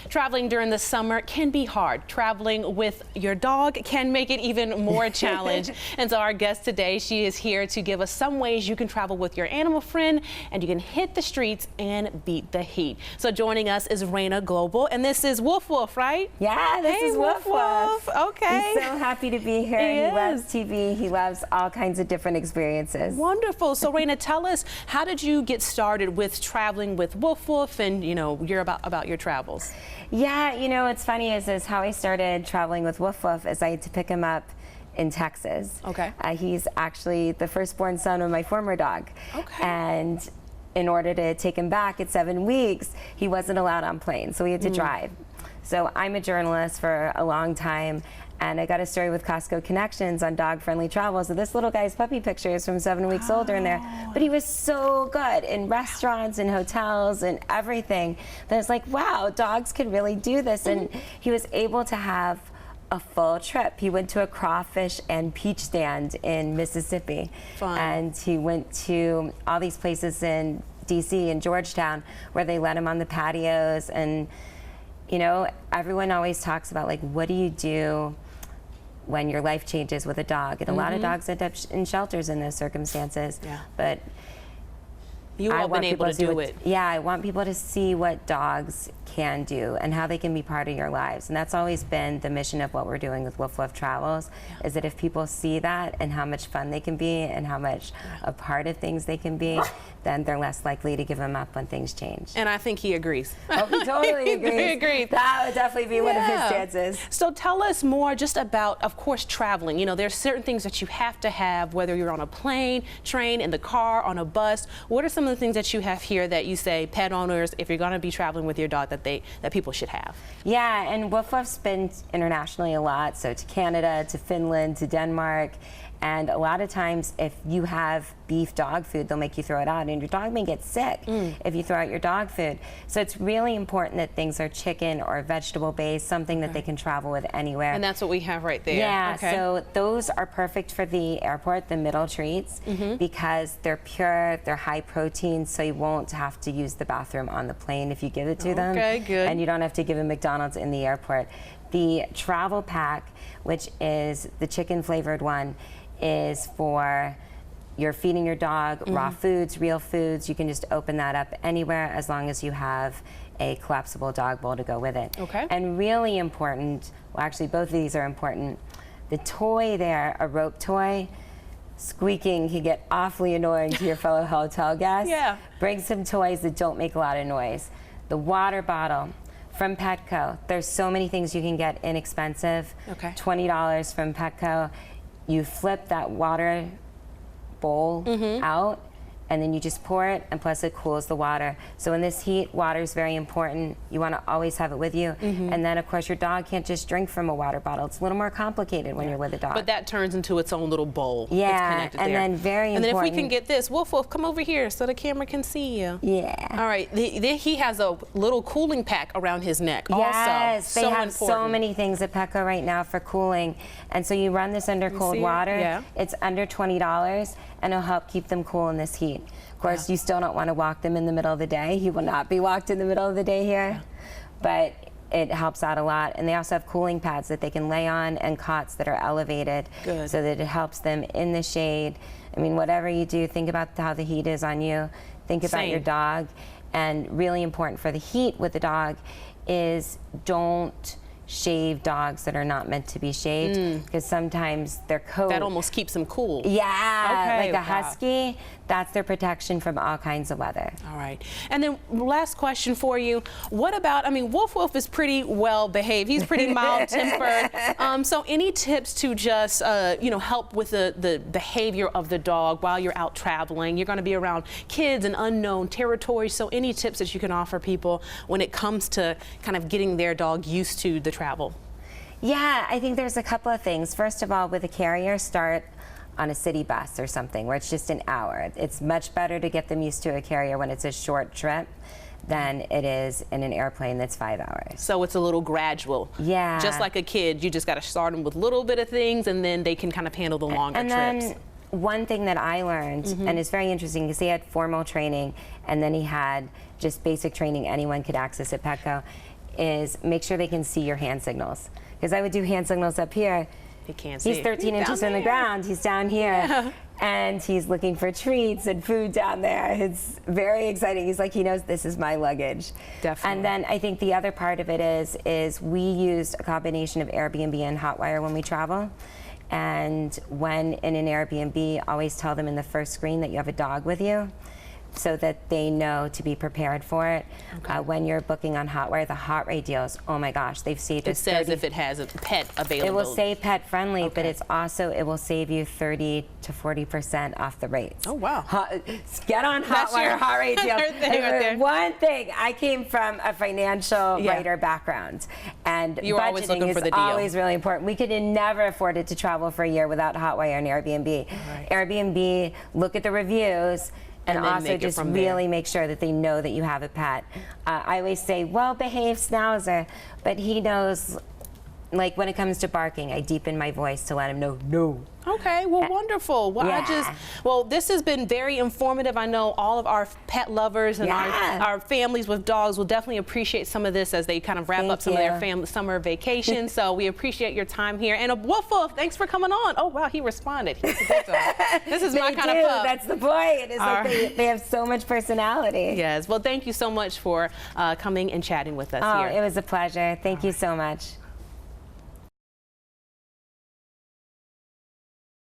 Traveling during the summer can be hard. Traveling with your dog can make it even more a challenge. And so our guest today, she is here to give us some ways you can travel with your animal friend and you can hit the streets and beat the heat. So joining us is Reyna Gobel, and this is Woof Woof, right? Yeah, this is Woof Woof. Okay. He's so happy to be here. He loves TV. He loves all kinds of different experiences. Wonderful. So Reyna, tell us, how did you get started with traveling with Woof Woof, and about your travels? Yeah, what's funny is how I started traveling with Woof Woof is I had to pick him up in Texas. Okay. He's actually the firstborn son of my former dog. Okay. And in order to take him back at 7 weeks, he wasn't allowed on planes, so we had to drive. So I'm a journalist for a long time, and I got a story with Costco Connections on dog-friendly travel. So this little guy's puppy picture is from 7 weeks older in there. But he was so good in restaurants and hotels and everything. That it's like, wow, dogs can really do this. And he was able to have a full trip. He went to a crawfish and peach stand in Mississippi. Fun. And he went to all these places in DC and Georgetown where they let him on the patios. And everyone always talks about, like, what do you do when your life changes with a dog? And a lot of dogs end up in shelters in those circumstances. Yeah. But you all been able to do it. Yeah, I want people to see what dogs can do and how they can be part of your lives. And that's always been the mission of what we're doing with Woof Woof Travels, is that if people see that and how much fun they can be and how much a part of things they can be, then they're less likely to give them up when things change. And I think he agrees. Oh, he totally agrees. He agrees. That would definitely be one of his chances. So tell us more just about, of course, traveling. There's certain things that you have to have, whether you're on a plane, train, in the car, on a bus. What are some of the things that you have here that you say pet owners, if you're going to be traveling with your dog, that people should have? Yeah, and Woof Woof's been internationally a lot, so to Canada, to Finland, to Denmark. And a lot of times, if you have beef dog food, they'll make you throw it out, and your dog may get sick if you throw out your dog food. So it's really important that things are chicken or vegetable based, something that they can travel with anywhere. And that's what we have right there. Yeah, so those are perfect for the airport, the middle treats, because they're pure, they're high protein, so you won't have to use the bathroom on the plane if you give it to them. Okay, good. And you don't have to give them McDonald's in the airport. The travel pack, which is the chicken flavored one, is for you're feeding your dog raw foods, real foods. You can just open that up anywhere as long as you have a collapsible dog bowl to go with it. Okay. And really important, well, actually both of these are important. The toy there, a rope toy, squeaking can get awfully annoying to your fellow hotel guests. Yeah. Bring some toys that don't make a lot of noise. The water bottle from Petco. There's so many things you can get inexpensive. Okay. $20 from Petco. You flip that water bowl out, and then you just pour it, and plus it cools the water. So in this heat, water is very important. You want to always have it with you. And then, of course, your dog can't just drink from a water bottle. It's a little more complicated when you're with a dog. But that turns into its own little bowl. Yeah, it's and there. then very important. And then if we can get this, Woof Woof, come over here so the camera can see you. Yeah. All right, he has a little cooling pack around his neck also. Yes, they have so important. many things at Petco right now for cooling. And so you run this under cold water. Yeah. It's under $20, and it'll help keep them cool in this heat. Of course, you still don't want to walk them in the middle of the day. He will not be walked in the middle of the day here. But it helps out a lot. And they also have cooling pads that they can lay on and cots that are elevated. Good. So that it helps them in the shade. I mean, whatever you do, think about how the heat is on you. Think about your dog. And really important for the heat with the dog is don't shave dogs that are not meant to be shaved, because sometimes their coat that almost keeps them cool. Yeah, okay, like a husky, that's their protection from all kinds of weather. All right, and then last question for you: what about? I mean, Woof Woof is pretty well behaved. He's pretty mild tempered. So any tips to just help with the behavior of the dog while you're out traveling? You're going to be around kids and unknown territory. So any tips that you can offer people when it comes to kind of getting their dog used to the travel? Yeah, I think there's a couple of things. First of all, with a carrier, start on a city bus or something where it's just an hour. It's much better to get them used to a carrier when it's a short trip than it is in an airplane that's 5 hours. So it's a little gradual. Yeah. Just like a kid, you just got to start them with a little bit of things, and then they can kind of handle the longer trips. Then one thing that I learned, and it's very interesting because he had formal training and then he had just basic training anyone could access at Petco, is make sure they can see your hand signals. Because I would do hand signals up here. He can't see. He's 13 inches down from the there. ground. He's down here. Yeah. And he's looking for treats and food down there. It's very exciting. He's like, he knows this is my luggage. Definitely. And then I think the other part of it is we used a combination of Airbnb and Hotwire when we travel. And when in an Airbnb, always tell them in the first screen that you have a dog with you, so that they know to be prepared for it. Okay. When you're booking on Hotwire, the hot rate deals, oh my gosh, they've saved It us says 30. if it has a pet available. It will say pet friendly, but Okay. it's also, it will save you 30 to 40% off the rates. Oh, wow. Get on That's your- Hotwire hot rate deals. your thing right there. One thing, I came from a financial Yeah. writer background, and You were always budgeting looking is for the deal. always really important. We could never afford it to travel for a year without Hotwire and Airbnb. Right. Airbnb, look at the reviews, and then also make it just from there. really make sure that they know that you have a pet. I always say, well-behaved schnauzer, but he knows, like when it comes to barking, I deepen my voice to let him know, no. Okay, well, wonderful. Well, Yeah. well, this has been very informative. I know all of our pet lovers and Yeah. our families with dogs will definitely appreciate some of this as they kind of wrap Thank up some of their you. Summer vacation. So we appreciate your time here. And a Woof Woof, thanks for coming on. Oh, wow, he responded. He's a good dog. This is my They kind do. of pup. That's the point. It's All like right. they have so much personality. Yes, well, thank you so much for coming and chatting with us Oh, here. it was a pleasure. Thank you so much.